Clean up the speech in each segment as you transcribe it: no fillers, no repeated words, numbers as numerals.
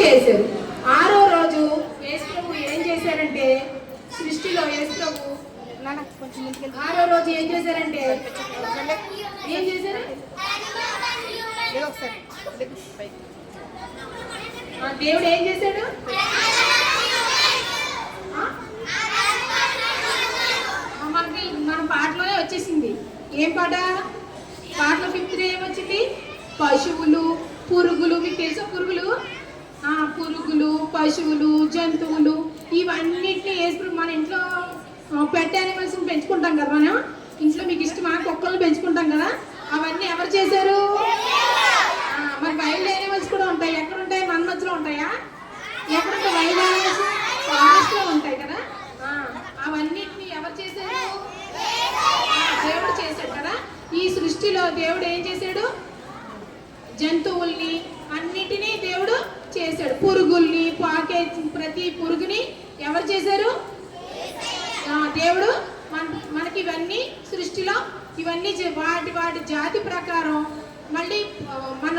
చేశారు. ఆరో రోజు యేసు ప్రభు ఏం చేశారంటే సృష్టిలో యేసు ప్రభు ఆరో రోజు ఏం చేశారంటే ఏం చేశారు? దేవుడు ఏం చేశాడు? మనకి మన పాటలోనే వచ్చేసింది. ఏం పాట? పాటలో 5th ఏమొచ్చింది? పశువులు, పురుగులు. మీకు తెలుసా పురుగులు? పురుగులు, పశువులు, జంతువులు ఇవన్నిటిని యేసు మన ఇంట్లో పెట్ యానిమల్స్ పెంచుకుంటాం కదా మనం ఇంట్లో. మీకు ఇష్టమా? కుక్కలు పెంచుకుంటాం కదా. అవన్నీ ఎవరు చేశారు? మరి వైల్డ్ యానిమల్స్ కూడా ఉంటాయి. ఎక్కడ ఉంటాయి? మన మధ్యలో ఉంటాయా? ఎక్కడుంటాయి వైల్డ్ యానిమల్స్? ఫారెస్ట్ లో ఉంటాయి కదా. అవన్నిటిని ఎవరు చేశారు? దేవుడు చేశాడు కదా. ఈ సృష్టిలో దేవుడు ఏం చేశాడు? జంతువుల్ని అన్నిటినీ దేవుడు చేశాడు. పురుగుల్ని, పాకే ప్రతి పురుగుని ఎవరు చేశారు? దేవుడు. మనకి ఇవన్నీ సృష్టిలో ఇవన్నీ వాటి వాటి జాతి ప్రకారం. మళ్ళీ మన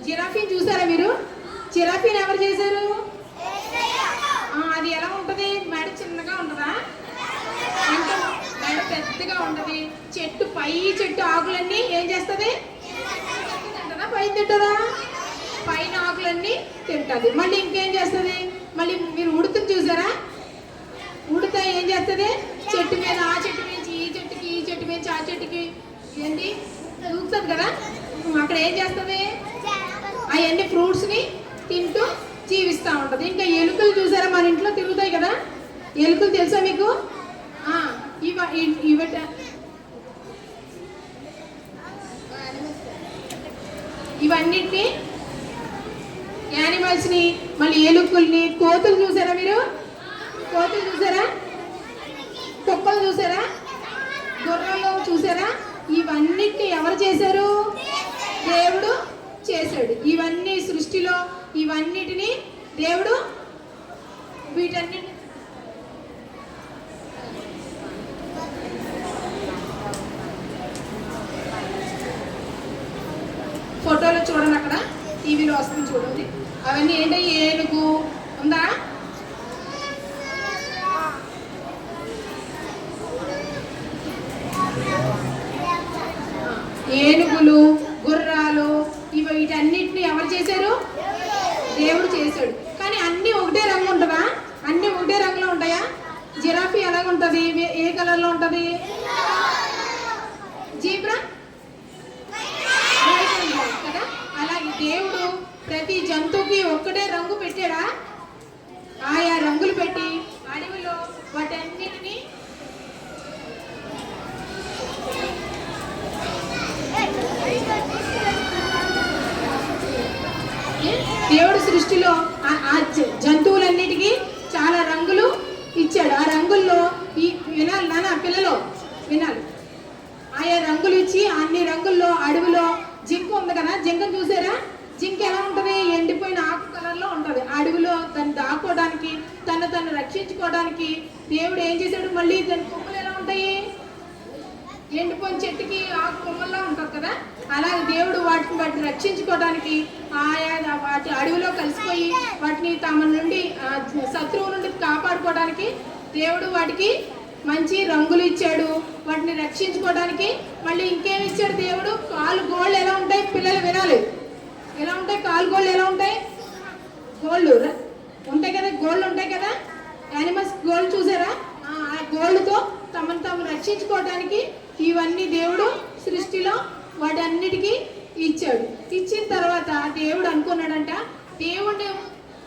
జిరాఫీని చూసారా మీరు? జిరాఫీని ఎవరు చేశారు? అది ఎలా ఉంటుంది? మెడ చిన్నగా ఉంటుందా? అంటే మెడ పెద్దగా ఉంటుంది. చెట్టు ఆకులన్నీ ఏం చేస్తుంది? తింటుందా? పైన తింటుందా? పైన ఆకులన్నీ తింటుంది. మళ్ళీ ఇంకేం చేస్తుంది? మళ్ళీ మీరు ఉడుతుని చూసారా? ఉడత ఏం చేస్తుంది? చెట్టు మీద ఆ చెట్టు నుంచి ఈ చెట్టుకి, ఈ చెట్టు నుంచి ఆ చెట్టుకి ఏంటి దూకుతుంది కదా. అక్కడ ఏం చేస్తుంది? అవన్నీ ఫ్రూట్స్ని తింటూ జీవిస్తూ ఉంటుంది. ఇంకా ఎలుకలు చూసారా? మన ఇంట్లో తిరుగుతాయి కదా. ఎలుకలు తెలుసా మీకు? ఇవన్నిటిని యానిమల్స్ని, మళ్ళీ ఎలుకల్ని, కోతులు చూసారా మీరు? కోతులు చూసారా? కుక్కలు చూసారా? గుర్రాలు చూసారా? ఇవన్నిటిని ఎవరు చేశారు? దేవుడు చేశాడు. ఇవన్నీ సృష్టిలో ఇవన్నిటిని దేవుడు వీటన్నిటి ఫోటోలో చూడండి, అక్కడ టీవీలో వస్తుంది చూడండి. అవన్నీ ఏంటో ఏనుగు ఉందా? ఏనుగులు, గుర్రాలు వీటన్నిటిని ఎవరు చేశారు? దేవుడు చేశాడు. కానీ అన్ని ఒకటే రంగు ఉంటుందా? అన్ని ఒకటే రంగులో ఉంటాయా? జిరాఫీ ఎలాగుంటుంది? ఏ కలర్లో ఉంటుంది? జీబ్రా కదా. అలాగే దేవుడు ప్రతి జంతువుకి ఒక్కటే రంగు పెట్టాడా? ఆయా రంగులు పెట్టి అడవిలో వాటన్నిటిని దేవుడు సృష్టిలో ఆ జంతువులన్నిటికీ చాలా రంగులు ఇచ్చాడు. ఆ రంగుల్లో వినాలి నాన్న, పిల్లలు వినాలి. ఆయా రంగులు ఇచ్చి అన్ని రంగుల్లో అడవిలో జింక ఉంది కదా. జింకను చూసారా? జింక ఎలా ఉంటుంది? ఎండిపోయిన ఆకు కలర్లో ఉంటుంది. అడవిలో తను దాక్కోవడానికి, తను రక్షించుకోవడానికి దేవుడు ఏం చేశాడు? మళ్ళీ దాని కొమ్మలు ఎలా ఉంటాయి? ఎండిపోయిన చెట్టుకి ఆకు కొమ్మల్లో ఉంటుంది కదా. అలాగే దేవుడు వాటిని రక్షించుకోవడానికి ఆయా వాటి అడవిలో కలిసిపోయి వాటిని తమ నుండి శత్రువు నుండి కాపాడుకోవడానికి దేవుడు వాటికి మంచి రంగులు ఇచ్చాడు. వాటిని రక్షించుకోవడానికి మళ్ళీ ఇంకేమి ఇచ్చాడు దేవుడు? కాలు గోళ్ళు ఎలా ఉంటాయి? పిల్లలు వినాలి. ఎలా ఉంటాయి కాలు గోళ్ళు? ఎలా ఉంటాయి? గోళ్ళు ఉంటాయి కదా. గోళ్ళు ఉంటాయి కదా. యానిమల్స్ గోళ్ళు చూసారా? ఆ గోళ్ళతో తమను తాము రక్షించుకోవడానికి ఇవన్నీ దేవుడు సృష్టిలో వాటన్నిటికీ ఇచ్చాడు. ఇచ్చిన తర్వాత దేవుడు అనుకున్నాడంట, దేవుడిని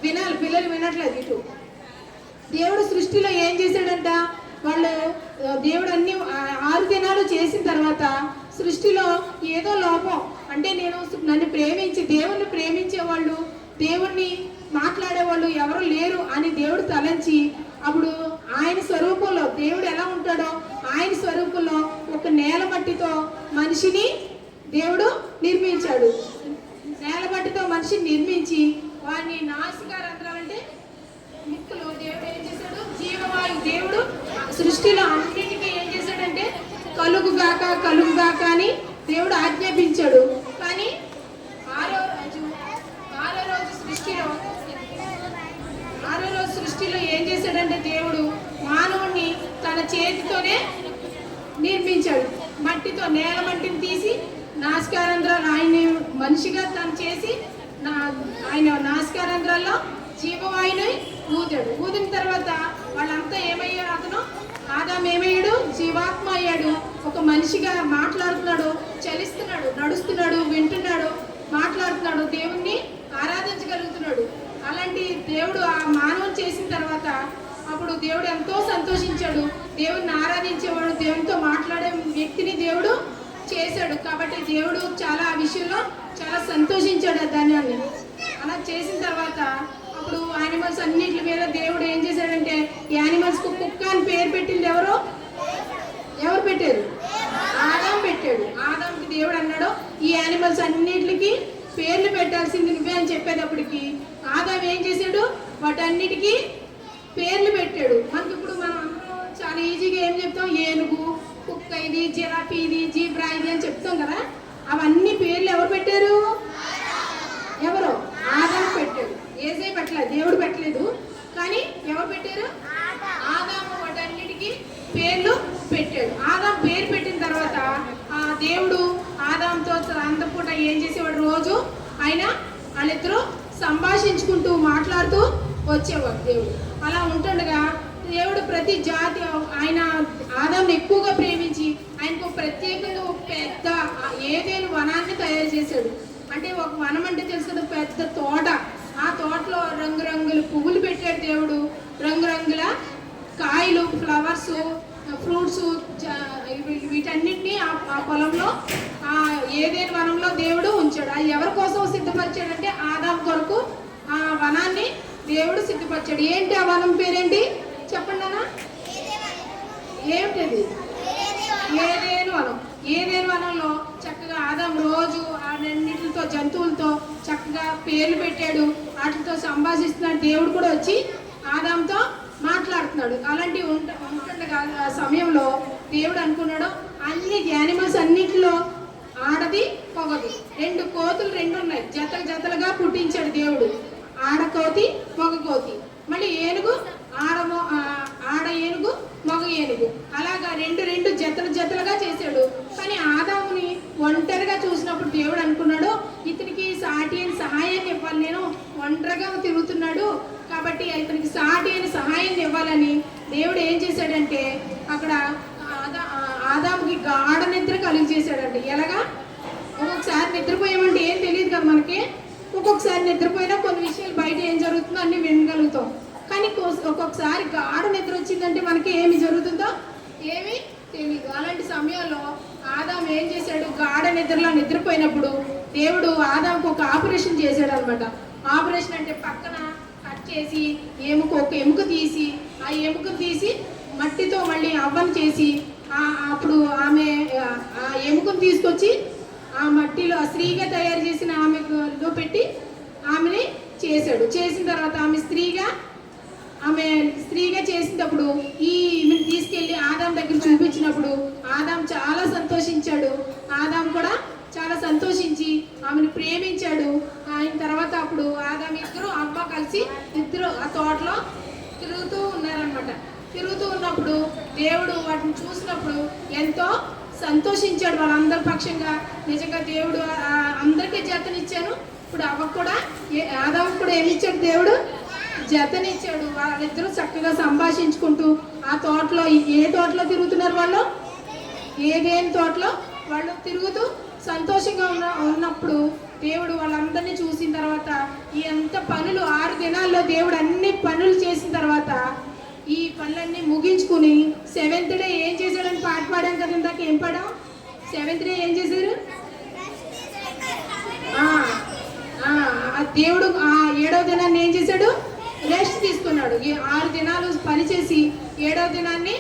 వినాలి, పిల్లలు వినట్లేదు ఇటు. దేవుడు సృష్టిలో ఏం చేశాడంట? దేవుడు అన్ని 6 దినాలు చేసిన తర్వాత సృష్టిలో ఏదో లోపం అంటే నన్ను ప్రేమించి దేవుణ్ణి ప్రేమించేవాళ్ళు, దేవుణ్ణి మాట్లాడేవాళ్ళు ఎవరు లేరు అని దేవుడు తలంచి, అప్పుడు ఆయన స్వరూపంలో దేవుడు ఎలా ఉంటాడో ఆయన స్వరూపంలో ఒక నేల మట్టితో మనిషిని దేవుడు నిర్మించాడు. నేల మట్టితో మనిషిని నిర్మించి వాడిని నాసికా రంధ్రాలు అంటే ముక్కులు దేవుడు ఏం చేశాడు? జీవవాయు దేవుడు సృష్టిలో అన్నిటికీ ఏం చేశాడంటే కలుగుగాక అని దేవుడు ఆజ్ఞాపించాడు. కానీ ఆరో రోజు సృష్టిలో ఏం చేశాడంటే దేవుడు మానవుణ్ణి తన చేతితోనే నిర్మించాడు. మట్టితో నేల మట్టిని తీసి నాసికారంధ్రాలు ఆయన్ని మనిషిగా తను చేసి ఆయన నాసికారంధ్రాల్లో జీవవాయుని ఊదాడు. ఊదిన తర్వాత వాళ్ళంతా ఏమయ్యారు? ఆదాం ఏమయ్యాడు? జీవాత్మ అయ్యాడు. ఒక మనిషిగా మాట్లాడుతున్నాడు, చలిస్తున్నాడు, నడుస్తున్నాడు, వింటున్నాడు, మాట్లాడుతున్నాడు, దేవుణ్ణి ఆరాధించగలుగుతున్నాడు. అలాంటి దేవుడు ఆ మానవుని చేసిన తర్వాత అప్పుడు దేవుడు ఎంతో సంతోషించాడు. దేవుడిని ఆరాధించేవాడు, దేవునితో మాట్లాడే వ్యక్తిని దేవుడు చేశాడు. కాబట్టి దేవుడు చాలా ఆ విషయంలో చాలా సంతోషించాడు ఆ ధాన్యాన్ని. అలా చేసిన తర్వాత అప్పుడు యానిమల్స్ అన్నింటి మీద దేవుడు ఏం చేశాడంటే, యానిమల్స్కు కుక్క అని పేరు పెట్టింది ఎవరు పెట్టారు? ఆదాం పెట్టాడు. ఆదాంకి దేవుడు అన్నాడు, ఈ యానిమల్స్ అన్నిటికి పేర్లు పెట్టాల్సింది నువ్వే అని చెప్పేటప్పటికి ఆదాం ఏం చేశాడు? వాటన్నిటికీ పేర్లు పెట్టాడు. మనకి ఇప్పుడు మనం అందరం చాలా ఈజీగా ఏం చెప్తాం? ఏనుగు, కుక్క ఇది, జిరాఫీ ఇది, జీబ్రా ఇది అని చెప్తాం కదా. అవన్నీ పేర్లు ఎవరు పెట్టారు? ఎవరు? ఆదాం పెట్టాడు. ఏసే పెట్టలేదు, దేవుడు పెట్టలేదు. కానీ ఎవరు పెట్టారు? ఆదాము వాటన్నిటికీ పేర్లు పెట్టాడు. ఆదాం పేరు పెట్టిన తర్వాత ఆ దేవుడు ఆదాంతో అంతపూట ఏం చేసేవాడు? రోజు ఆయన వాళ్ళిద్దరూ సంభాషించుకుంటూ మాట్లాడుతూ వచ్చేవాడు దేవుడు. అలా ఉంటుండగా దేవుడు ప్రతి జాతి ఆయన ఆదాంని ఎక్కువగా ప్రేమించి ఆయనకు ప్రత్యేకంగా ఒక పెద్ద ఏదేను వనాన్ని తయారు చేశాడు. అంటే ఒక వనం అంటే తెలుసు కదా, పెద్ద తోట. ఆ తోటలో రంగురంగుల పువ్వులు పెట్టాడు దేవుడు. రంగురంగుల కాయలు, ఫ్లవర్స్, ఫ్రూట్స్, వీటన్నిటినీ ఆ పొలంలో ఏదేని వనంలో దేవుడు ఉంచాడు. అది ఎవరి కోసం సిద్ధపరిచాడంటే ఆదాం కొరకు ఆ వనాన్ని దేవుడు సిద్ధపరిచాడు. ఏంటి ఆ వనం పేరేంటి చెప్పండి అన్న? ఏమిటది? ఏదేని వనం. ఏదేని వనంలో చక్కగా ఆదాం రోజు అన్నిటితో జంతువులతో చక్కగా పేర్లు పెట్టాడు. వాటితో సంభాషిస్తున్నాడు. దేవుడు కూడా వచ్చి ఆదాంతో మాట్లాడుతున్నాడు. అలాంటివి ఉంటుండగా ఆ సమయంలో దేవుడు అనుకున్నాడు, అన్ని యానిమల్స్ అన్నిటిలో ఆడది పొగది, 2 కోతులు 2 ఉన్నాయి, జతలుగా పుట్టించాడు దేవుడు. ఆడకోతి, మగ కోతి. మళ్ళీ ఏనుగు, ఆడ ఏనుగు, మగ ఏనుగు. అలాగా 2 జతలుగా చేశాడు. కానీ ఆదాముని ఒంటరిగా చూసినప్పుడు దేవుడు అనుకున్నాడు, ఇతనికి సాటి అని సహాయాన్ని ఇవ్వాలి, నేను ఒంటరిగా తిరుగుతున్నాడు కాబట్టి ఇతనికి సాటి అని సహాయాన్ని ఇవ్వాలని దేవుడు ఏం చేశాడంటే అక్కడ ఆదాముకి గాఢ నిద్ర కలిగి చేశాడంటే. ఎలాగా? ఒక్కొక్కసారి నిద్రపోయామంటే ఏం తెలియదు కదా మనకి. ఒక్కొక్కసారి నిద్రపోయినా కొన్ని విషయాలు బయట ఏం జరుగుతుందో అన్ని వినగలుగుతాం. కానీ ఒక్కొక్కసారి గాఢ నిద్ర వచ్చిందంటే మనకి ఏమి జరుగుతుందో ఏమీ తెలియదు. అలాంటి సమయంలో ఆదాం ఏం చేశాడు? గాఢ నిద్రలో నిద్రపోయినప్పుడు దేవుడు ఆదాంకు ఒక ఆపరేషన్ చేశాడు అనమాట. ఆపరేషన్ అంటే పక్కన కట్ చేసి ఒక ఎముక తీసి ఆ ఎముకను తీసి మట్టితో మళ్ళీ అవ్వను చేసి అప్పుడు ఆమె ఆ ఎముకను తీసుకొచ్చి ఆ మట్టిలో స్త్రీగా తయారు చేసిన ఆమెలో పెట్టి ఆమెని చేశాడు. చేసిన తర్వాత ఆమె స్త్రీగా చేసినప్పుడు ఈమెను తీసుకెళ్ళి ఆదాం దగ్గర చూపించినప్పుడు ఆదాం చాలా సంతోషించాడు. ఆదాం కూడా చాలా సంతోషించి ఆమెను ప్రేమించాడు. ఆయన తర్వాత అప్పుడు ఆదాం ఇద్దరు అమ్మ కలిసి ఇద్దరు ఆ తోటలో తిరుగుతూ ఉన్నారనమాట. తిరుగుతూ ఉన్నప్పుడు దేవుడు వాటిని చూసినప్పుడు ఎంతో సంతోషించాడు వాళ్ళందరి పక్షంగా. నిజంగా దేవుడు అందరికీ జతనిచ్చాను. ఇప్పుడు అవ్వకు కూడా ఆదాం కూడా ఏమిచ్చాడు? దేవుడు జతనిచ్చాడు. వాళ్ళిద్దరూ చక్కగా సంభాషించుకుంటూ ఆ తోటలో, ఏ తోటలో తిరుగుతున్నారు వాళ్ళు? ఏదేని తోటలో వాళ్ళు తిరుగుతూ సంతోషంగా ఉన్నప్పుడు దేవుడు వాళ్ళందరినీ చూసిన తర్వాత ఎంత పనులు 6 దినాల్లో దేవుడు అన్ని పనులు చేసిన తర్వాత ఈ పనులన్నీ ముగించుకుని 7th డే ఏం చేశాడని పాట పాడాం కదా ఇందాక. ఏం పాడాం? 7th డే ఏం చేశారు? దేవుడు 7వ దినాన్ని ఏం చేశాడు? రెస్ట్ తీసుకున్నాడు. ఈ 6 దినాలు పనిచేసి 7వ దినాన్ని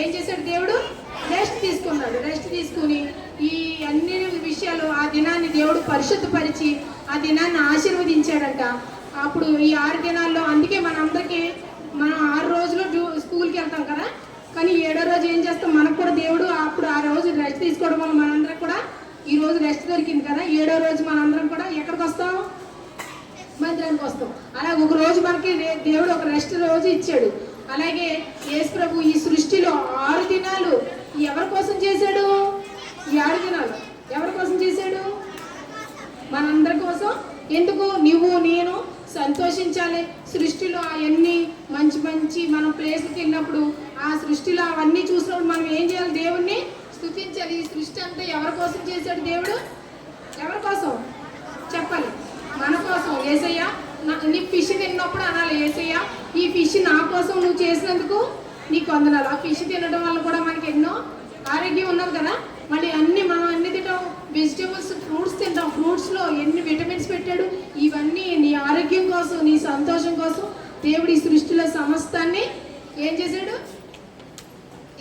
ఏం చేశాడు? దేవుడు రెస్ట్ తీసుకున్నాడు. రెస్ట్ తీసుకుని ఈ అన్ని విషయాలు ఆ దినాన్ని దేవుడు పరిశుద్ధపరిచి ఆ దినాన్ని ఆశీర్వదించాడంట. అప్పుడు ఈ 6 దినాల్లో అందుకే మనందరికీ మనం 6 రోజులు స్కూల్కి వెళ్తాం కదా. కానీ 7వ రోజు ఏం చేస్తాం? మనకు కూడా దేవుడు అప్పుడు ఆ రోజు రెస్ట్ తీసుకోవడం వల్ల మనందరం కూడా ఈ రోజు రెస్ట్ దొరికింది కదా. 7వ రోజు మనందరం కూడా ఎక్కడికి వస్తాం? మందిరానికి వస్తాం. అలా ఒక రోజు మనకి దేవుడు ఒక రెస్ట్ రోజు ఇచ్చాడు. అలాగే యేసు ప్రభు ఈ సృష్టిలో 6 దినాలు ఎవరి కోసం చేశాడు? ఈ 6 దినాలు ఎవరి కోసం చేశాడు? మనందరి కోసం. ఎందుకు? నువ్వు నేను సంతోషించాలి. సృష్టిలో అవన్నీ మంచి మంచి మనం ప్లేస్కి వెళ్ళినప్పుడు ఆ సృష్టిలో అవన్నీ చూసినప్పుడు మనం ఏం చేయాలి? దేవుణ్ణి స్తుతించాలి. ఈ సృష్టి అంతా ఎవరి కోసం చేశాడు దేవుడు? ఎవరి కోసం చెప్పాలి? మన కోసం. యేసయ్య నీ ఫిష్ తిన్నప్పుడు అనాలి, యేసయ్య ఈ ఫిష్ నా కోసం నువ్వు చేసినందుకు నీకు వందనాలు. ఆ ఫిష్ తినడం వల్ల కూడా మనకి ఎన్నో ఆరోగ్యం ఉన్నది కదా. మళ్ళీ మనం అన్ని తింటాం, వెజిటేబుల్స్ ఫ్రూట్స్ తింటాం. ఫ్రూట్స్లో ఎన్ని విటమిన్స్ పెట్టాడు. ఇవన్నీ నీ ఆరోగ్యం కోసం, నీ సంతోషం కోసం దేవుడు ఈ సృష్టిలో సమస్తాన్ని ఏం చేశాడు?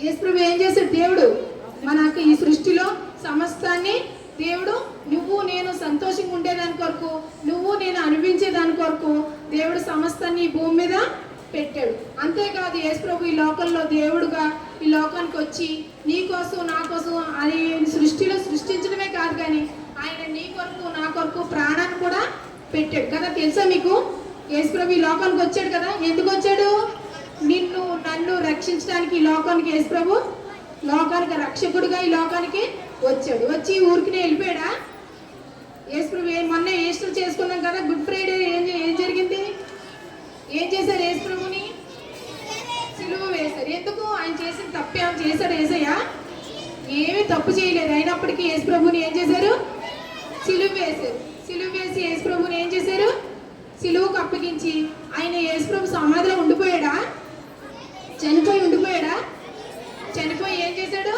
యేసు ప్రభు ఏం చేశాడు? దేవుడు మనకు ఈ సృష్టిలో సమస్తాన్ని దేవుడు నువ్వు నేను సంతోషంగా ఉండేదాని కొరకు, నువ్వు నేను అనిపించేదాని కొరకు దేవుడు సమస్తాన్ని ఈ భూమి మీద పెట్టాడు. అంతేకాదు యేసు ప్రభు ఈ లోకంలో దేవుడుగా ఈ లోకానికి వచ్చి నీ కోసం నా కోసం అది సృష్టిలో సృష్టించడమే కాదు, కానీ ఆయన నీ కొరకు నా కొరకు ప్రాణాన్ని కూడా పెట్టాడు కదా. తెలుసా మీకు? యేసు ప్రభు ఈ లోకానికి వచ్చాడు కదా. ఎందుకు వచ్చాడు? నిన్ను నన్ను రక్షించడానికి ఈ లోకానికి యేసు ప్రభు లోకానికి రక్షకుడుగా ఈ లోకానికి వచ్చాడు. వచ్చి ఊరికినే వెళ్ళిపోయాడా? యేసు ప్రభు మొన్న ఈస్టర్ చేసుకున్నాం కదా, గుడ్ ఫ్రైడే ఏం జరిగింది? ఏం చేశారు? యేసు ప్రభుని సిలువ వేశారు. ఎందుకు? ఆయన చేసిన తప్పు ఏమైనా చేశాడు యేసయ్య? ఏమీ తప్పు చేయలేదు. అయినప్పటికీ యేసు ప్రభుని ఏం చేశారు? సిలువ వేశారు. సిలువ వేసి యేసు ప్రభుని ఏం చేశారు? సిలువకు అప్పగించి ఆయన యేసు ప్రభు సమాధిలో ఉండిపోయాడా? చనిపోయి ఉండిపోయాడా? చనిపోయి ఏం చేశాడు?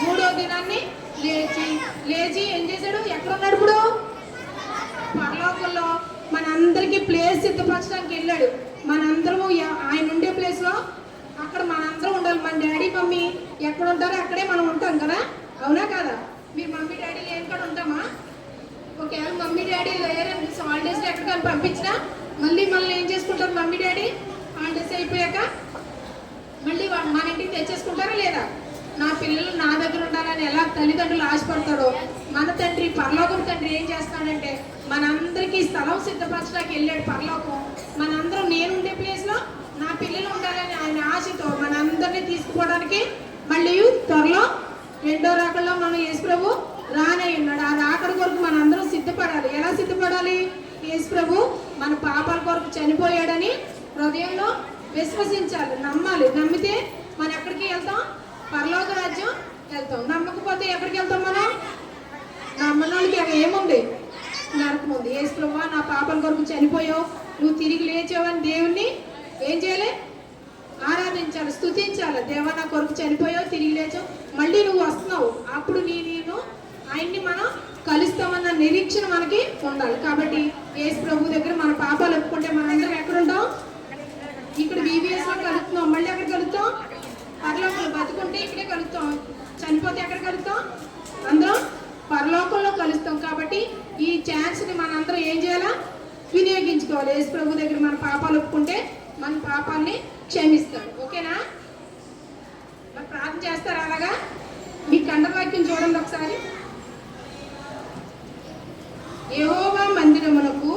3వ దినాన్ని లేచి ఏం చేశాడు? ఎక్కడున్నాడు ఇప్పుడు? పరలోకంలో మనందరికీ ప్లేస్ సిద్ధపరచడానికి వెళ్ళాడు. మనందరము ఆయన ఉండే ప్లేస్లో అక్కడ మనందరం ఉండాలి. మన డాడీ మమ్మీ ఎక్కడ ఉంటారో అక్కడే మనం ఉంటాం కదా, అవునా కదా? మీరు మమ్మీ డాడీ లేని కాడ ఉంటామా? ఒకవేళ మమ్మీ డాడీ లేరని హాలిడేస్లో ఎక్కడికైనా పంపించినా మళ్ళీ ఏం చేసుకుంటారు? మమ్మీ డాడీ హాలిడేస్ అయిపోయాక మళ్ళీ మన ఇంటికి తెచ్చేసుకుంటారా లేదా? నా పిల్లలు నా దగ్గర ఉండాలని ఎలా తల్లిదండ్రులు ఆశపడతాడో, మన తండ్రి పరలోకం తండ్రి ఏం చేస్తాడంటే మనందరికీ స్థలం సిద్ధపరచడానికి వెళ్ళాడు పరలోకం. మనందరం నేను ఉండే ప్లేస్లో నా పిల్లలు ఉండాలని ఆయన ఆశతో మనందరినీ తీసుకుపోవడానికి మళ్ళీ త్వరలో 2వ రాకడలో మనం యేసు ప్రభు రానై ఉన్నాడు. ఆ రాకడ కొరకు మనందరం సిద్ధపడాలి. ఎలా సిద్ధపడాలి? యేసు ప్రభు మన పాపాల కొరకు చనిపోయాడని హృదయంలో విశ్వసించాలి, నమ్మాలి. నమ్మితే మనం ఎక్కడికి వెళ్తాం? పరలోక రాజ్యం వెళ్తాం. నమ్మకపోతే ఎక్కడికి వెళ్తాం మనం? నమ్మనోళ్ళకి అక్కడ ఏముంది? నరకం ఉంది. యేసు ప్రభువా నా పాపల కొరకు చనిపోయావు, నువ్వు తిరిగి లేచావని దేవుణ్ణి ఏం చేయాలి? ఆరాధించాలి, స్తుతించాలి. దేవా నా కొరకు చనిపోయావు, తిరిగి లేచావు, మళ్ళీ నువ్వు వస్తున్నావు, అప్పుడు నేను ఆయన్ని మనం కలుస్తామన్న నిరీక్షణ మనకి ఉండాలి. కాబట్టి యేసు ప్రభు దగ్గర మన పాపాలు ఒప్పుకుంటే మనందరం ఎక్కడ ఉంటాం? ఇక్కడ బీబీఎస్లో కలుగుతున్నాం. మళ్ళీ ఎక్కడ కలుగుతాం? పరలోకంలో. బతుకుంటే ఇక్కడే కలుగుతాం, చనిపోతే ఎక్కడ కలుగుతాం? అందరం పరలోకంలో కలుస్తాం. కాబట్టి ఈ ఛాన్స్ని మనందరం ఏం చేయాలా? వినియోగించుకోవాలి. యేసు ప్రభు దగ్గర మన పాపాలు ఒప్పుకుంటే మన పాపాలని క్షమిస్తాడు. ఓకేనా? మరి ప్రార్థన చేస్తారు అలాగా? మీ కంఠవాక్యం చూడండి ఒకసారి. యెహోవా మందిరమునకు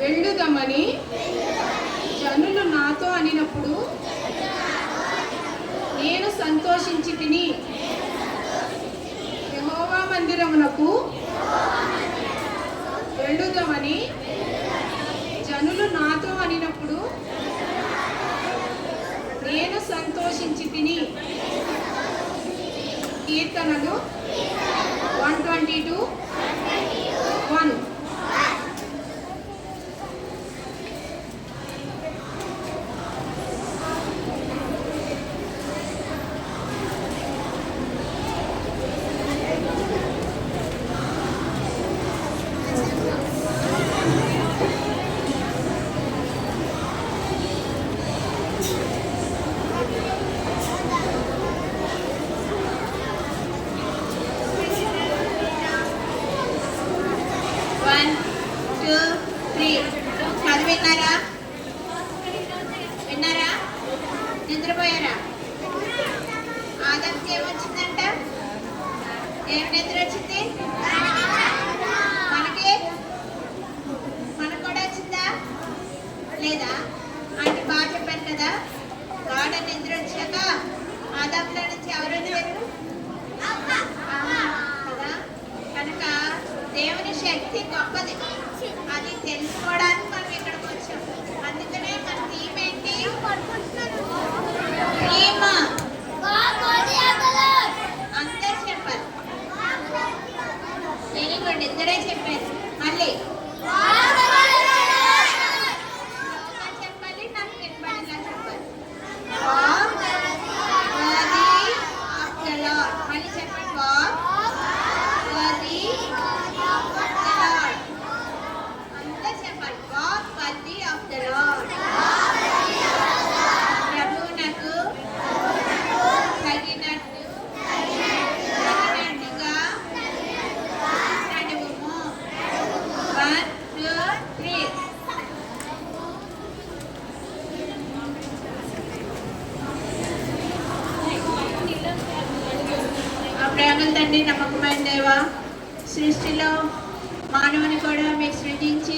వెళ్ళుదామని జనులు నాతో అనినప్పుడు నేను సంతోషించి తిని. యెహోవా మందిరమునకు వెళ్ళుదామని జనులు నాతో అనినప్పుడు నేను సంతోషించి తిని. కీర్తనలు 122:1. విన్నారా? నిద్రపోయారా? ఆదాంకి ఏమొచ్చిందంట? ఏం నిద్ర వచ్చింది మనకి? గొప్పది. అది తెలుసుకోవడానికి మనం ఇక్కడికి వచ్చాం. అందుకనే మన థీమ్ ఏంటి? థీమ్ అందరు చెప్పాలి. వెరీ గుడ్, ఇద్దరే చెప్పారు. మళ్ళీ చెప్పాలి, నాకు వినపడేలా చెప్పాలి. మళ్ళీ చెప్పండి. అందరు చెప్పాలి. Walk worthy of the lord. ప్రభువునకు తగినట్టుగా నడువుము. 1 2 3. ప్రేమల తండ్రి, నమ్మకమైన దేవా, సృష్టిలో మానవుని కూడా మీరు సృజించి